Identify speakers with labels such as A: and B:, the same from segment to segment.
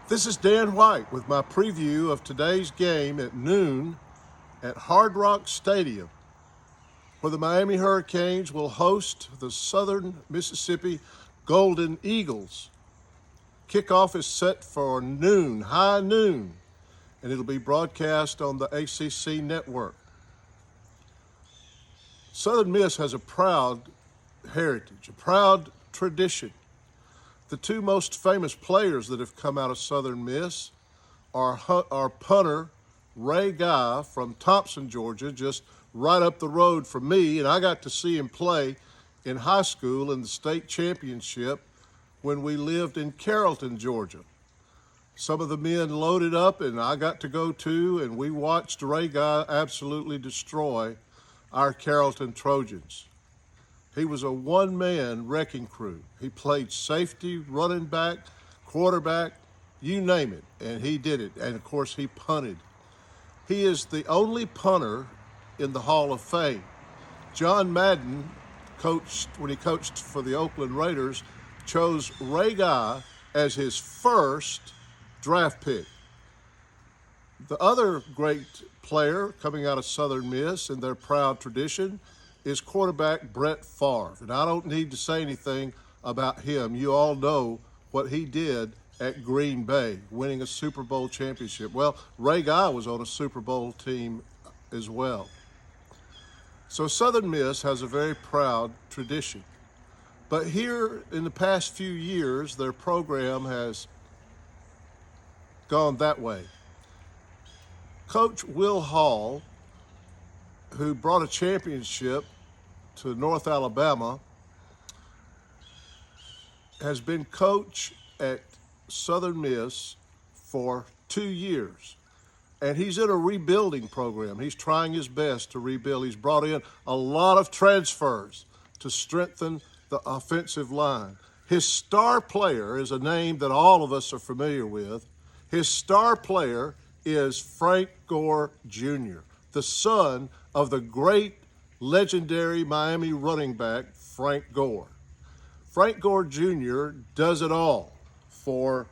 A: This is Dan White with my preview of today's game at noon at Hard Rock Stadium, where the Miami Hurricanes will host the Southern Mississippi Golden Eagles. Kickoff is set for noon, high noon, and it'll be broadcast on the ACC network. Southern Miss has a proud heritage, a proud tradition. The two most famous players that have come out of Southern Miss are punter Ray Guy from Thompson, Georgia, just right up the road from me, and I got to see him play in high school in the state championship when we lived in Carrollton, Georgia. Some of the men loaded up, and I got to go too, and we watched Ray Guy absolutely destroy our Carrollton Trojans. He was a one-man wrecking crew. He played safety, running back, quarterback, you name it, and he did it. And, of course, he punted. He is the only punter in the Hall of Fame. John Madden, when he coached for the Oakland Raiders, chose Ray Guy as his first draft pick. The other great player coming out of Southern Miss in their proud tradition is quarterback Brett Favre. And I don't need to say anything about him. You all know what he did at Green Bay, winning a Super Bowl championship. Well, Ray Guy was on a Super Bowl team as well. So Southern Miss has a very proud tradition. But here in the past few years, their program has gone that way. Coach Will Hall, who brought a championship to North Alabama, has been coach at Southern Miss for 2 years. And he's in a rebuilding program. He's trying his best to rebuild. He's brought in a lot of transfers to strengthen the offensive line. His star player is a name that all of us are familiar with. His star player is Frank Gore Jr., the son of the great legendary Miami running back Frank Gore. Frank Gore Jr. does it all for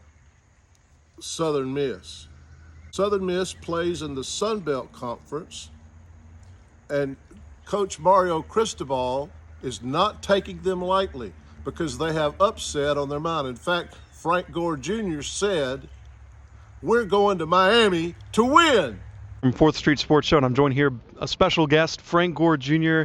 A: Southern Miss. Southern Miss plays in the Sun Belt Conference, and Coach Mario Cristobal is not taking them lightly because they have upset on their mind. In fact, Frank Gore Jr. said, "We're going to Miami to win."
B: From 4th Street Sports Show, and I'm joined here a special guest, Frank Gore Jr.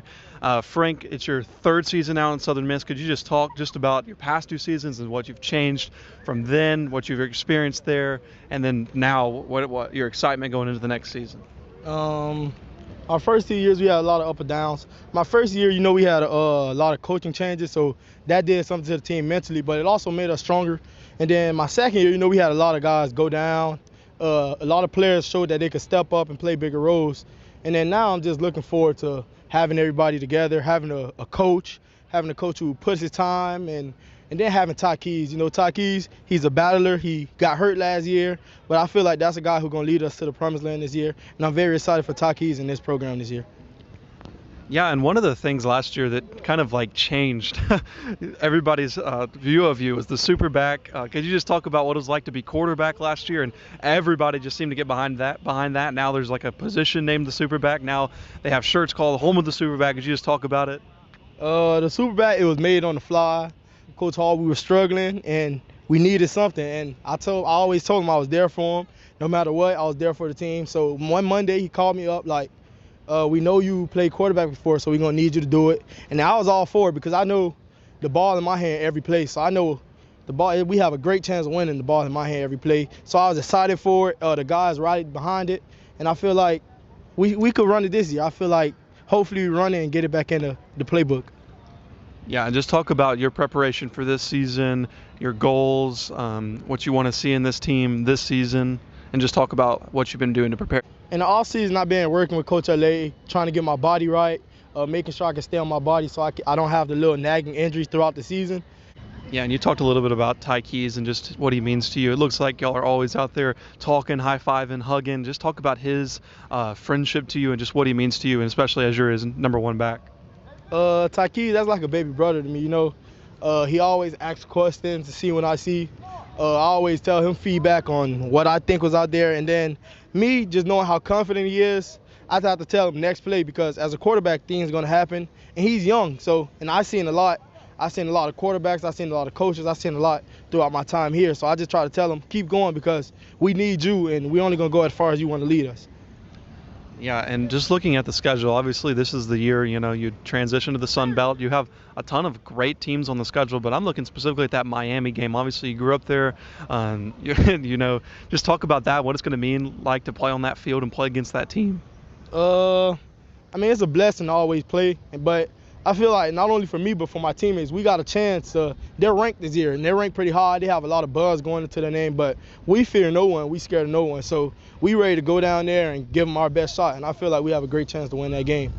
B: Frank, it's your third season out in Southern Miss. Could you just talk just about your past 2 seasons and what you've changed from then, what you've experienced there, and then now what your excitement going into the next season?
C: Our first 2 years, we had a lot of up and downs. My first year, we had a lot of coaching changes, so that did something to the team mentally, but it also made us stronger. And then my second year, we had a lot of guys go down. A lot of players showed that they could step up and play bigger roles. And then now I'm just looking forward to having everybody together, having a coach who puts his time, and then having Ty Keys. Ty Keys, he's a battler. He got hurt last year, but I feel like that's a guy who's going to lead us to the promised land this year. And I'm very excited for Ty Keys in this program this year.
B: Yeah, and one of the things last year that kind of changed everybody's view of you was the Superback. Could you just talk about what it was like to be quarterback last year? And everybody just seemed to get behind that. Now there's a position named the Superback. Now they have shirts called Home of the Superback. Could you just talk about it?
C: The Superback, it was made on the fly. Coach Hall, we were struggling and we needed something. And I always told him I was there for him. No matter what, I was there for the team. So one Monday he called me up we know you played quarterback before, so we're going to need you to do it. And I was all for it because I know the ball in my hand every play. So I know the ball, we have a great chance of winning the ball in my hand every play. So I was excited for it. The guys right behind it. And I feel like we could run it this year. I feel like hopefully we run it and get it back into the playbook.
B: Yeah, and just talk about your preparation for this season, your goals, what you want to see in this team this season, and just talk about what you've been doing to prepare.
C: In the offseason, I've been working with Coach L.A., trying to get my body right, making sure I can stay on my body so I don't have the little nagging injuries throughout the season.
B: Yeah, and you talked a little bit about Ty Keys and just what he means to you. It looks like y'all are always out there talking, high-fiving, hugging. Just talk about his friendship to you and just what he means to you, and especially as you're his number one back.
C: Ty Keys, that's like a baby brother to me, you know. He always asks questions to see what I see. I always tell him feedback on what I think was out there, and then me just knowing how confident he is, I have to tell him next play because as a quarterback, things are gonna happen, and he's young. So, and I've seen a lot. I've seen a lot of quarterbacks. I've seen a lot of coaches. I've seen a lot throughout my time here. So I just try to tell him keep going because we need you, and we're only gonna go as far as you want to lead us.
B: Yeah, and just looking at the schedule, obviously this is the year, you transition to the Sun Belt. You have a ton of great teams on the schedule, but I'm looking specifically at that Miami game. Obviously, you grew up there. Just talk about that, what it's going to mean like to play on that field and play against that team.
C: I mean, it's a blessing to always play, but I feel like not only for me but for my teammates, we got a chance. They're ranked this year, and they're ranked pretty high. They have a lot of buzz going into their name, but we fear no one. We scared of no one. So we ready to go down there and give them our best shot, and I feel like we have a great chance to win that game.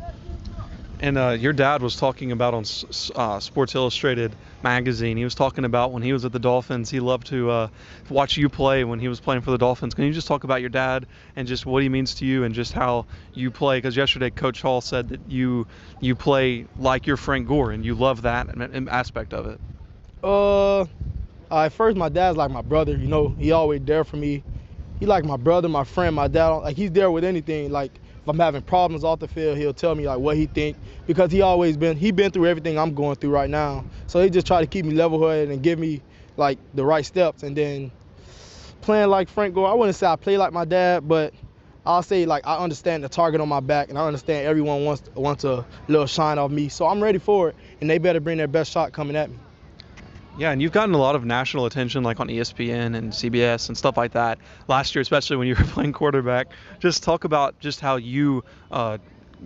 B: And your dad was talking about on Sports Illustrated magazine. He was talking about when he was at the Dolphins, he loved to watch you play when he was playing for the Dolphins. Can you just talk about your dad and just what he means to you and just how you play? Because yesterday Coach Hall said that you play like you're Frank Gore and you love that aspect of it.
C: At first, my dad's like my brother. He always there for me. He like my brother, my friend, my dad. Like he's there with anything. Like if I'm having problems off the field, he'll tell me like what he think because he been through everything I'm going through right now. So he just try to keep me level-headed and give me like the right steps. And then playing like Frank Gore, I wouldn't say I play like my dad, but I'll say like I understand the target on my back and I understand everyone wants a little shine off me. So I'm ready for it, and they better bring their best shot coming at me.
B: Yeah, and you've gotten a lot of national attention like on ESPN and CBS and stuff like that last year, especially when you were playing quarterback. Just talk about just how you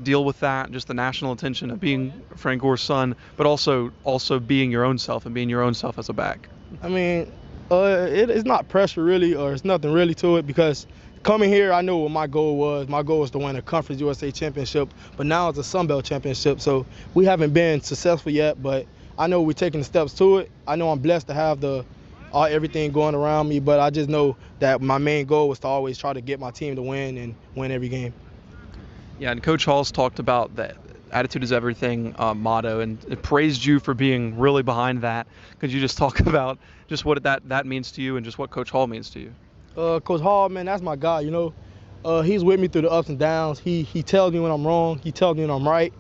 B: deal with that, just the national attention of being Frank Gore's son, but also being your own self and being your own self as a back.
C: I mean, it's not pressure really, or it's nothing really to it because coming here, I know what my goal was. My goal was to win a Conference USA championship, but now it's a Sun Belt championship, so we haven't been successful yet, but I know we're taking the steps to it. I know I'm blessed to have everything going around me, but I just know that my main goal was to always try to get my team to win and win every game.
B: Yeah, and Coach Hall's talked about that attitude is everything motto and it praised you for being really behind that. Could you just talk about just what that means to you and just what Coach Hall means to you?
C: Coach Hall, man, that's my guy, He's with me through the ups and downs. He tells me when I'm wrong. He tells me when I'm right.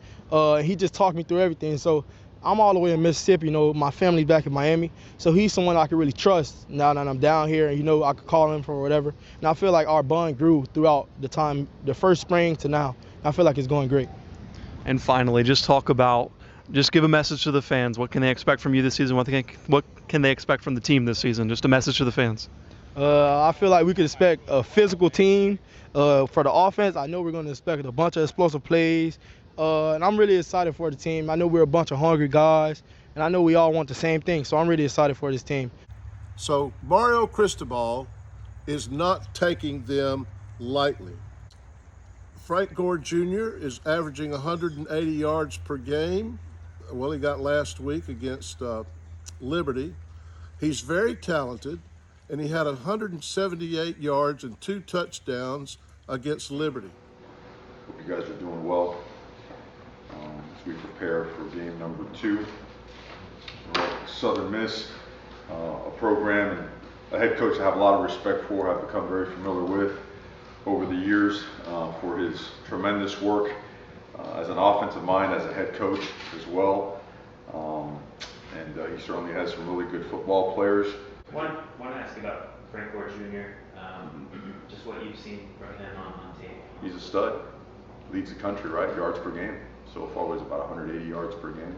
C: He just talked me through everything. So I'm all the way in Mississippi, my family's back in Miami. So he's someone I can really trust now that I'm down here and, I could call him for whatever. And I feel like our bond grew throughout the time, the first spring to now. I feel like it's going great.
B: And finally, just give a message to the fans. What can they expect from you this season? What can they expect from the team this season? Just a message to the fans.
C: I feel like we could expect a physical team. For the offense, I know we're going to expect a bunch of explosive plays. And I'm really excited for the team. I know we're a bunch of hungry guys, and I know we all want the same thing, so I'm really excited for this team.
A: So Mario Cristobal is not taking them lightly. Frank Gore Jr. is averaging 180 yards per game. Well, he got last week against Liberty. He's very talented, and he had 178 yards and 2 touchdowns against Liberty.
D: Hope you guys are doing well as we prepare for game number 2. Southern Miss, a program and a head coach I have a lot of respect for, I've become very familiar with over the years for his tremendous work as an offensive mind, as a head coach as well. And he certainly has some really good football players.
E: I want to ask about Frank Gore Jr., just what you've seen from him on tape.
D: He's a stud, leads the country, right? Yards per game. So far was about 180 yards per game.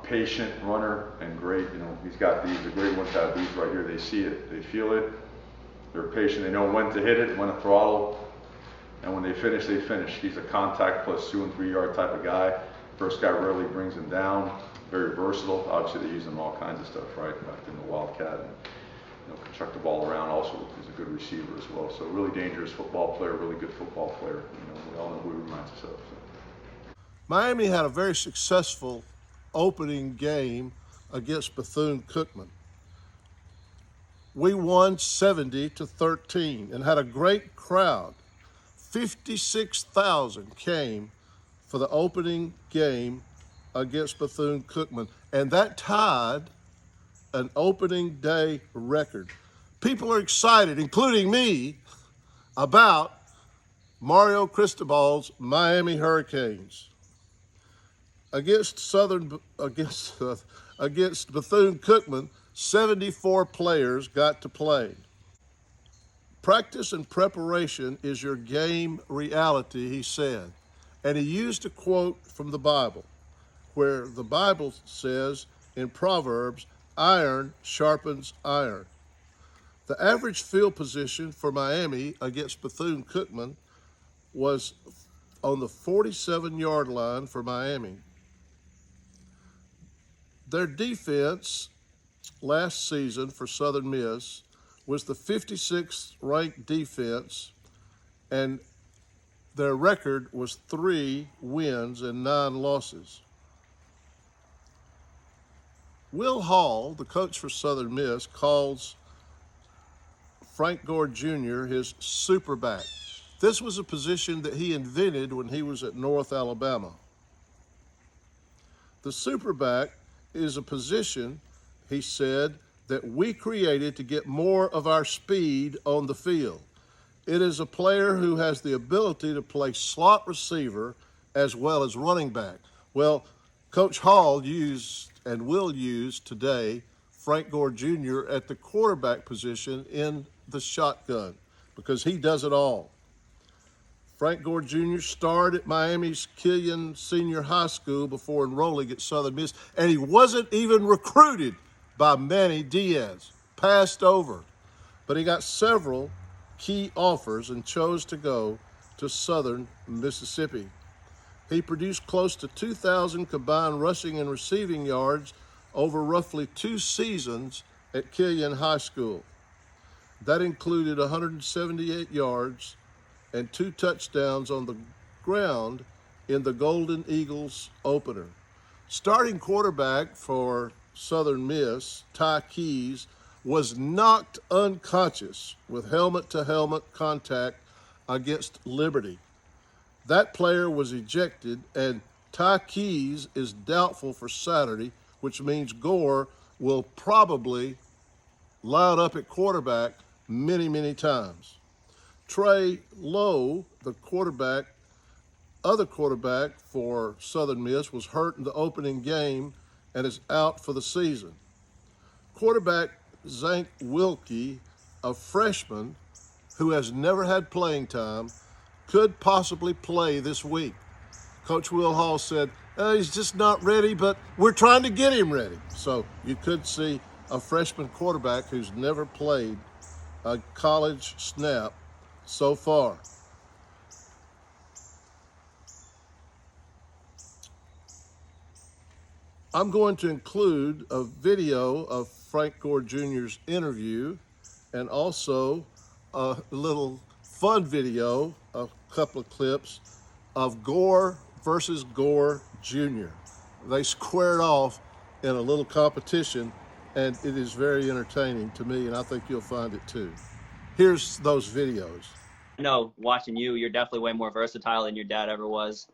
D: Patient runner and great, he's got these, the great ones have these right here. They see it, they feel it, they're patient, they know when to hit it, when to throttle, and when they finish, they finish. He's a contact plus 2 and 3 yard type of guy. First guy rarely brings him down, very versatile. Obviously they use him in all kinds of stuff, right? Back in the Wildcat, and can chuck the ball around. Also, he's a good receiver as well. So really dangerous football player, really good football player. We all know who he reminds us of. So.
A: Miami had a very successful opening game against Bethune-Cookman. We won 70-13 and had a great crowd. 56,000 came for the opening game against Bethune-Cookman, and that tied an opening day record. People are excited, including me, about Mario Cristobal's Miami Hurricanes. Against Bethune-Cookman, 74 players got to play. Practice and preparation is your game reality, he said. And he used a quote from the Bible, where the Bible says in Proverbs, iron sharpens iron. The average field position for Miami against Bethune-Cookman was on the 47-yard line for Miami. Their defense last season for Southern Miss was the 56th ranked defense, and their record was 3 wins and 9 losses. Will Hall, the coach for Southern Miss, calls Frank Gore Jr. his superback. This was a position that he invented when he was at North Alabama. The superback is a position, he said, that we created to get more of our speed on the field. It is a player who has the ability to play slot receiver as well as running back. Well, Coach Hall used and will use today Frank Gore Jr. at the quarterback position in the shotgun because he does it all. Frank Gore Jr. starred at Miami's Killian Senior High School before enrolling at Southern Miss, and he wasn't even recruited by Manny Diaz, passed over. But he got several key offers and chose to go to Southern Mississippi. He produced close to 2,000 combined rushing and receiving yards over roughly 2 seasons at Killian High School. That included 178 yards and 2 touchdowns on the ground in the Golden Eagles opener. Starting quarterback for Southern Miss, Ty Keys, was knocked unconscious with helmet-to-helmet contact against Liberty. That player was ejected, and Ty Keys is doubtful for Saturday, which means Gore will probably line up at quarterback many, many times. Trey Lowe, the other quarterback for Southern Miss, was hurt in the opening game and is out for the season. Quarterback Zach Wilkie, a freshman who has never had playing time, could possibly play this week. Coach Will Hall said, he's just not ready, but we're trying to get him ready. So you could see a freshman quarterback who's never played a college snap so far. I'm going to include a video of Frank Gore Jr.'s interview and also a little fun video, a couple of clips of Gore versus Gore Jr. They squared off in a little competition, and it is very entertaining to me, and I think you'll find it too. Here's those videos.
F: I know watching you, you're definitely way more versatile than your dad ever was.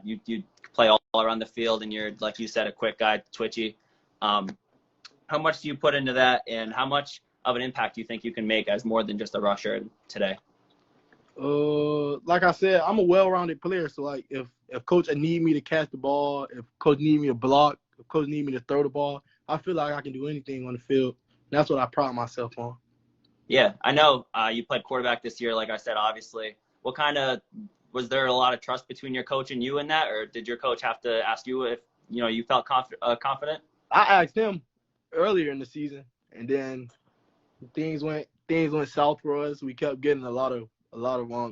F: You play all around the field, and you're, like you said, a quick guy, twitchy. How much do you put into that, and how much of an impact do you think you can make as more than just a rusher today?
C: Like I said, I'm a well-rounded player. So like, if coach need me to catch the ball, if coach need me to block, if coach need me to throw the ball, I feel like I can do anything on the field. That's what I pride myself on.
F: Yeah, I know you played quarterback this year. Like I said, obviously, was there a lot of trust between your coach and you in that, or did your coach have to ask you if you felt confident?
C: I asked him earlier in the season, and then things went south for us. We kept getting a lot of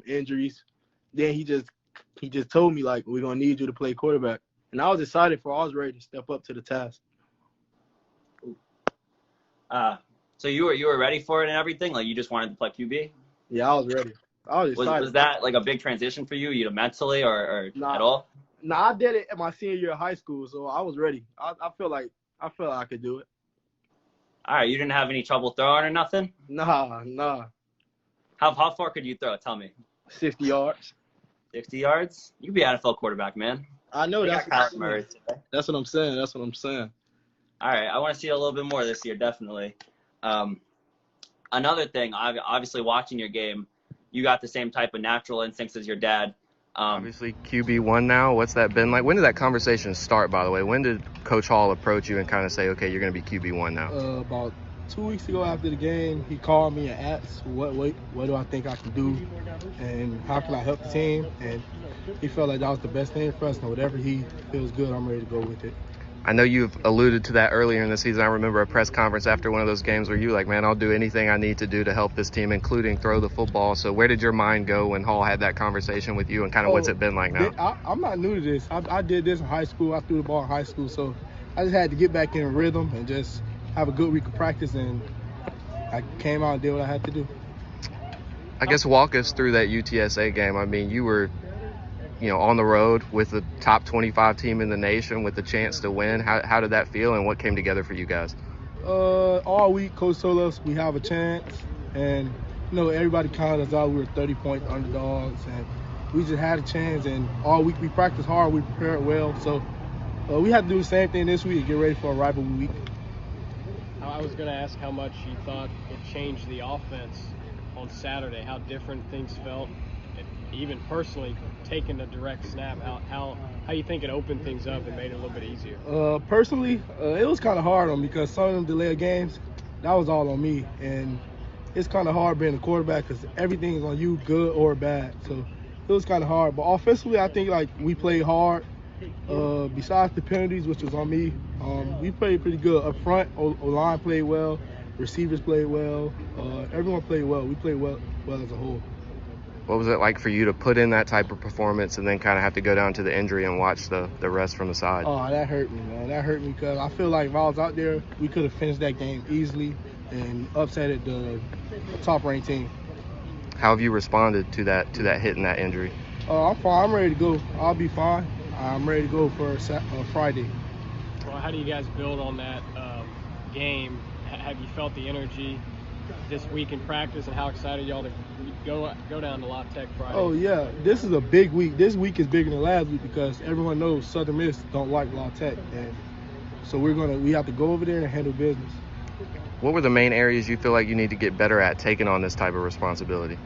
C: injuries. Then he just told me, like, we're gonna need you to play quarterback, and I was excited I was ready to step up to the task.
F: So you were ready for it and everything? Like, you just wanted to play QB?
C: Yeah, I was ready. I was excited.
F: Was that like a big transition for you mentally or at all?
C: Nah, I did it at my senior year of high school, so I was ready. I feel like I could do it.
F: All right, you didn't have any trouble throwing or nothing?
C: Nah.
F: How far could you throw? Tell me.
C: 60 yards.
F: 60 yards? You could be NFL quarterback, man.
C: I know
F: That's what I'm saying.
C: That's what I'm saying.
F: All right, I want to see a little bit more this year, definitely. Another thing, obviously watching your game, you got the same type of natural instincts as your dad.
G: Obviously QB1 now. What's that been like? When did that conversation start, by the way? When did Coach Hall approach you and kind of say, okay, you're going to be QB1 now?
C: About 2 weeks ago after the game, he called me and asked what do I think I can do and how can I help the team, and he felt like that was the best thing for us, and whatever he feels good, I'm ready to go with it.
G: I know you've alluded to that earlier in the season. I remember a press conference after one of those games where you were like, man, I'll do anything I need to do to help this team, including throw the football. So where did your mind go when Hall had that conversation with you, and kind of what's it been like now?
C: I'm not new to this. I did this in high school. I threw the ball in high school, so I just had to get back in rhythm and just have a good week of practice, and I came out and did what I had to do.
G: I guess walk us through that UTSA game. I mean, you were on the road with the top 25 team in the nation with the chance to win. How did that feel, and what came together for you guys?
C: All week, Coach told us we have a chance, and everybody counted us out. We were 30-point underdogs, and we just had a chance. And all week we practiced hard, we prepared well. So we had to do the same thing this week, get ready for a rivalry week.
H: I was going to ask how much you thought it changed the offense on Saturday, how different things felt. Even personally, taking a direct snap, how you think it opened things up and made it a little bit easier?
C: Personally, it was kind of hard on me because some of them delayed games, that was all on me. And it's kind of hard being a quarterback because everything's on you, good or bad. So it was kind of hard. But offensively, I think we played hard. Besides the penalties, which was on me, we played pretty good. Up front, O-line played well, receivers played well, everyone played well. We played well as a whole.
G: What was it like for you to put in that type of performance and then kind of have to go down to the injury and watch the rest from the side?
C: Oh, that hurt me, man. That hurt me because I feel like if I was out there, we could have finished that game easily and upset the top-ranked team.
G: How have you responded to that hit and that injury?
C: I'm fine. I'm ready to go. I'll be fine. I'm ready to go for Friday.
H: Well, how do you guys build on that game? Have you felt the energy this week in practice, and how excited y'all to go down to La Tech Friday?
C: Oh yeah, this is a big week. This week is bigger than last week because everyone knows Southern Miss don't like La Tech, and so we have to go over there and handle business.
G: What were the main areas you feel like you need to get better at taking on this type of responsibility?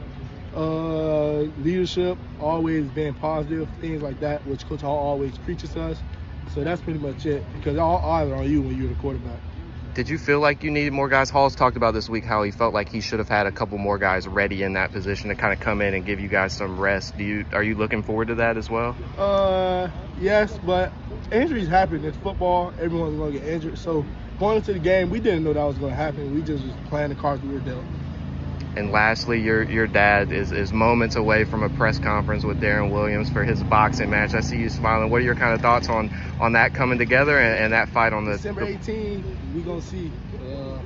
C: Leadership, always being positive, things like that, which Coach Hall always preaches to us. So that's pretty much it, because all eyes are on you when you're the quarterback.
G: Did you feel like you needed more guys? Hall's talked about this week how he felt like he should have had a couple more guys ready in that position to kind of come in and give you guys some rest. Are you looking forward to that as well?
C: Yes, but injuries happen. It's football. Everyone's going to get injured. So going into the game, we didn't know that was going to happen. We just was playing the cards we were dealt.
G: And lastly, your dad is moments away from a press conference with Darren Williams for his boxing match. I see you smiling. What are your kind of thoughts on that coming together and that fight on the
C: December 18? We're going to see.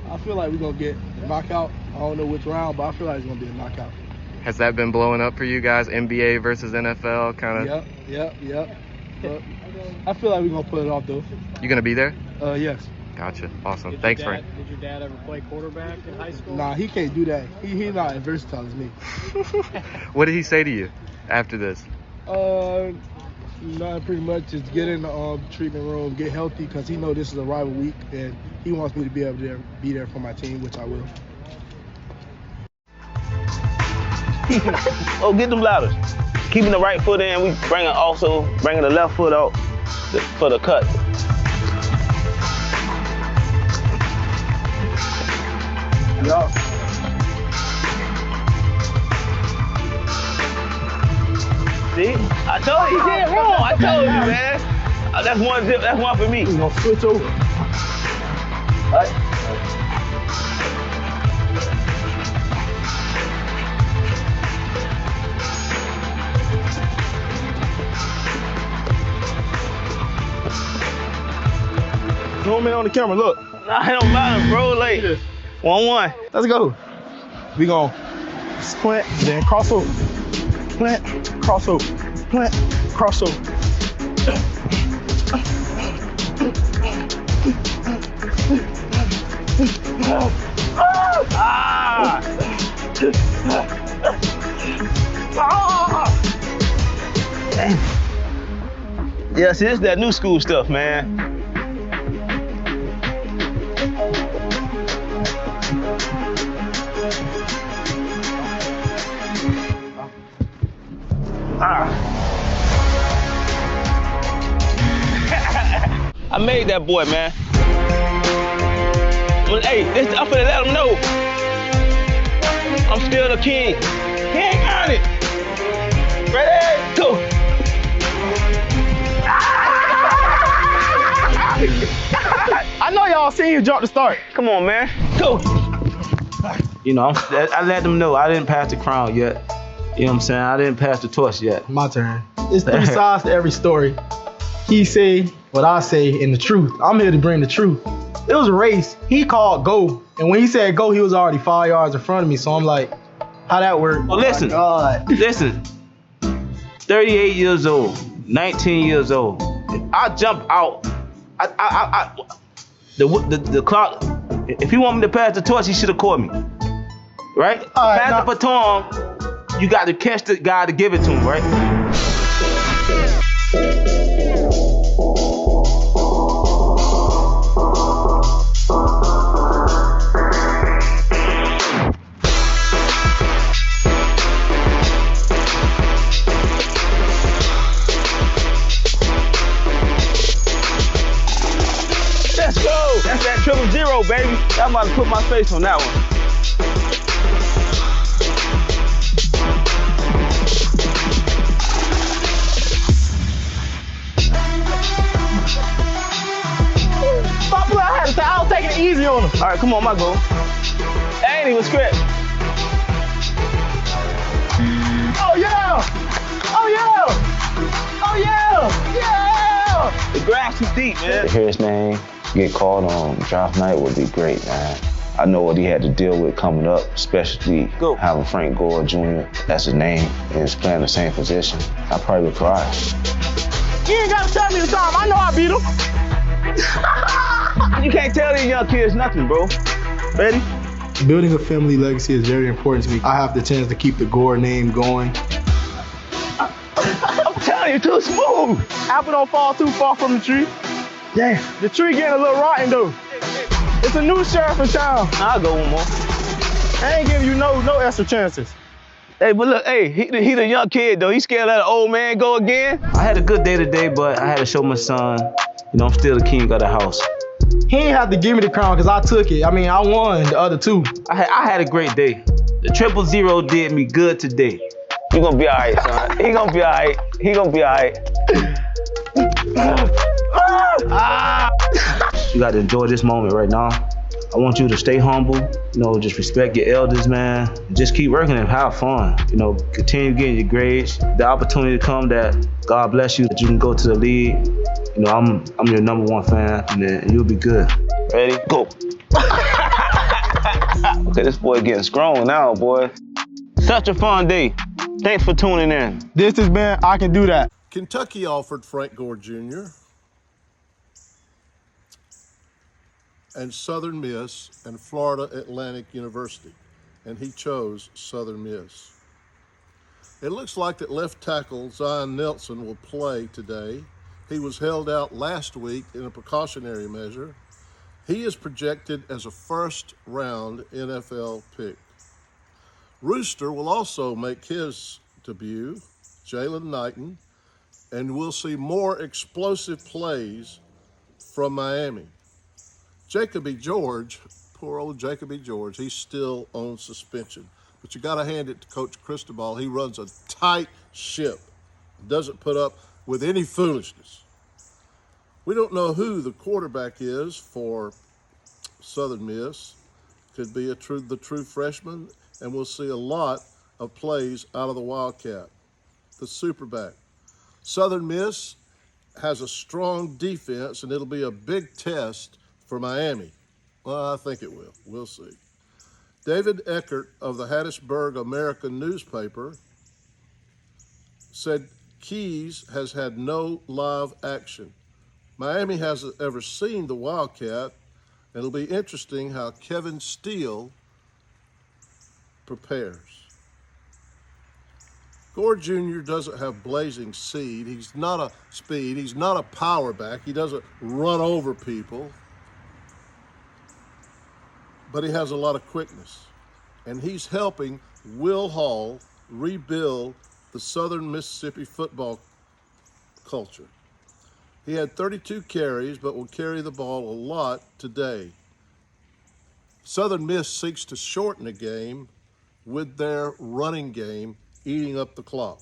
C: I feel like we're going to get a knockout. I don't know which round, but I feel like it's going to be a knockout.
G: Has that been blowing up for you guys? NBA versus NFL kind of?
C: Yep. But I feel like we're going to pull it off, though.
G: You going to be there?
C: Yes.
G: Gotcha. Awesome.
H: Did
G: Thanks, Frank.
H: Did your dad ever play quarterback in high school?
C: Nah, he can't do that. He's not as versatile as me.
G: What did he say to you after this?
C: Not pretty much. Just get in the treatment room, get healthy, because he know this is a rival week, and he wants me to be able to be there for my team, which I will.
I: Oh, get them ladders. Keeping the right foot in, we bringing the left foot out for the cut. Yup. See? I told you, he did wrong. I told you, man. That's one zip. That's one for me.
C: We're going to switch over.
I: All right.
C: Zoom in on the camera, look.
I: Nah, it don't matter, bro. Like, 1-1.
C: Let's go. We gon' plant, then cross over. Plant, cross over. Plant, cross over.
I: Ah! Yeah, see, this is that new school stuff, man. I made that boy, man. Well, hey, I'm finna let him know. I'm still the king. He ain't earned it. Ready? Go.
C: I know y'all seen you jump the start.
I: Come on, man. Go. You know, I let them know I didn't pass the crown yet. You know what I'm saying? I didn't pass the torch yet.
C: My turn. It's three sides to every story. He say what I say and the truth. I'm here to bring the truth. It was a race. He called go. And when he said go, he was already 5 yards in front of me. So I'm like, how that work?
I: Well, listen.
C: Oh
I: Listen. 38 years old, 19 years old. If I jump out, the clock, if he want me to pass the torch, he should have called me. Right? Pass the baton, you got to catch the guy to give it to him, right? Let's go! That's that 000, baby. I'm about to put my face on that one.
C: I was taking it easy on him.
I: All right, come on, my goal. That ain't even script.
C: Oh yeah! Oh yeah! Oh yeah! Yeah!
I: The grass is deep, man.
J: To hear his name get called on draft night would be great, man. I know what he had to deal with coming up, especially having Frank Gore Jr. as his name and he's playing the same position. I probably would cry.
C: You ain't gotta tell me the time. I know I beat him.
I: You can't tell these young kids nothing, bro. Ready?
C: Building a family legacy is very important to me. I have the chance to keep the Gore name going.
I: I'm telling you, too smooth.
C: Apple don't fall too far from the tree. Yeah. The tree getting a little rotten though. It's a new sheriff in town.
I: I'll go one more.
C: I ain't giving you no extra chances.
I: Hey, but look, hey, he the young kid though. He scared to let an old man go again. I had a good day today, but I had to show my son, you know, I'm still the king of the house.
C: He ain't have to give me the crown because I took it. I mean, I won the other two.
I: I had a great day. The 000 did me good today. You gonna be all right, son. He gonna be all right. He gonna be all right. You gotta enjoy this moment right now. I want you to stay humble, you know, just respect your elders, man. Just keep working and have fun. You know, continue getting your grades. The opportunity to come that God bless you, that you can go to the league. You know, I'm your #1 fan, and you'll be good. Ready? Go. Okay, this boy getting strong now, boy. Such a fun day. Thanks for tuning in.
C: This has been I Can Do That.
A: Kentucky offered Frank Gore Jr. and Southern Miss and Florida Atlantic University, and he chose Southern Miss. It looks like that left tackle Zion Nelson will play today. He was held out last week in a precautionary measure. He is projected as a first-round NFL pick. Rooster will also make his debut, Jalen Knighton, and we'll see more explosive plays from Miami. Jacoby George, poor old Jacoby George, he's still on suspension. But you got to hand it to Coach Cristobal. He runs a tight ship, doesn't put up with any foolishness. We don't know who the quarterback is for Southern Miss. Could be the true freshman, and we'll see a lot of plays out of the Wildcat, the superback. Southern Miss has a strong defense, and it'll be a big test for Miami. Well, I think it will. We'll see. David Eckert of the Hattiesburg American newspaper said Keys has had no live action. Miami hasn't ever seen the Wildcat, and it'll be interesting how Kevin Steele prepares. Gore Jr. doesn't have blazing speed. He's not a power back. He doesn't run over people. But he has a lot of quickness. And he's helping Will Hall rebuild the Southern Mississippi football culture. He had 32 carries, but will carry the ball a lot today. Southern Miss seeks to shorten the game with their running game eating up the clock.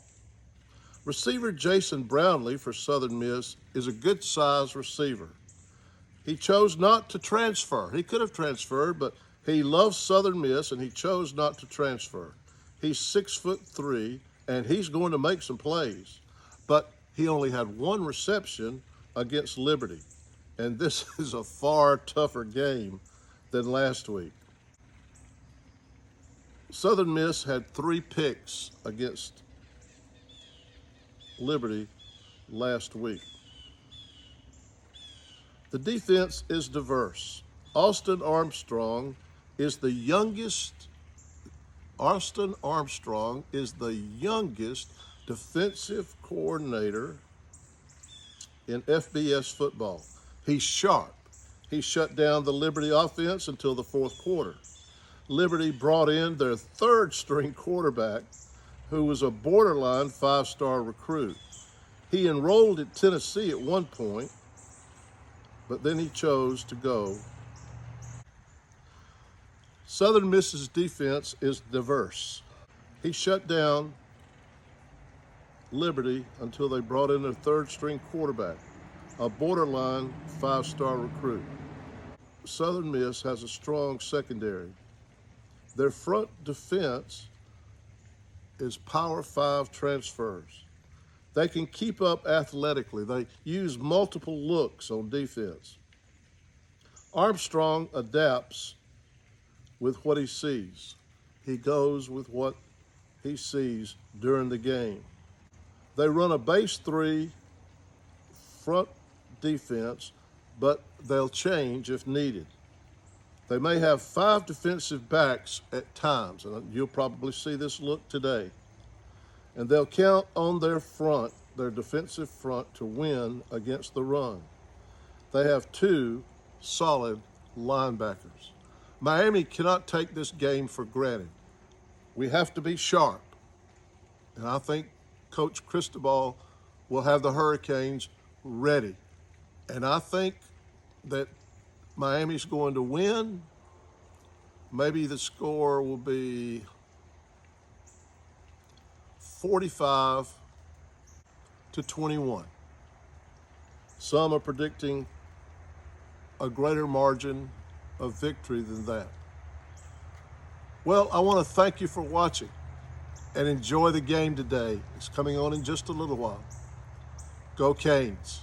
A: Receiver Jason Brownlee for Southern Miss is a good-sized receiver. He chose not to transfer. He could have transferred, but he loves Southern Miss, and he chose not to transfer. He's 6'3", and he's going to make some plays. But he only had one reception against Liberty, and this is a far tougher game than last week. Southern Miss had 3 picks against Liberty last week. The defense is diverse. Austin Armstrong is the youngest defensive coordinator in FBS football. He's sharp. He shut down the Liberty offense until the fourth quarter. Liberty brought in their third-string quarterback, who was a borderline 5-star recruit. He enrolled at Tennessee at one point, but then he chose to go. Southern Miss's defense is diverse. He shut down Liberty until they brought in their third-string quarterback, a borderline 5-star recruit. Southern Miss has a strong secondary. Their front defense is Power 5 transfers. They can keep up athletically. They use multiple looks on defense. Armstrong adapts with what he sees. He goes with what he sees during the game. They run a base 3 front defense, but they'll change if needed. They may have 5 defensive backs at times, and you'll probably see this look today. And they'll count on their front, their defensive front, to win against the run. They have 2 solid linebackers. Miami cannot take this game for granted. We have to be sharp. And I think Coach Cristobal will have the Hurricanes ready. And I think that Miami's going to win. Maybe the score will be 45-21. Some are predicting a greater margin of victory than that. Well, I want to thank you for watching and enjoy the game today. It's coming on in just a little while. Go Canes.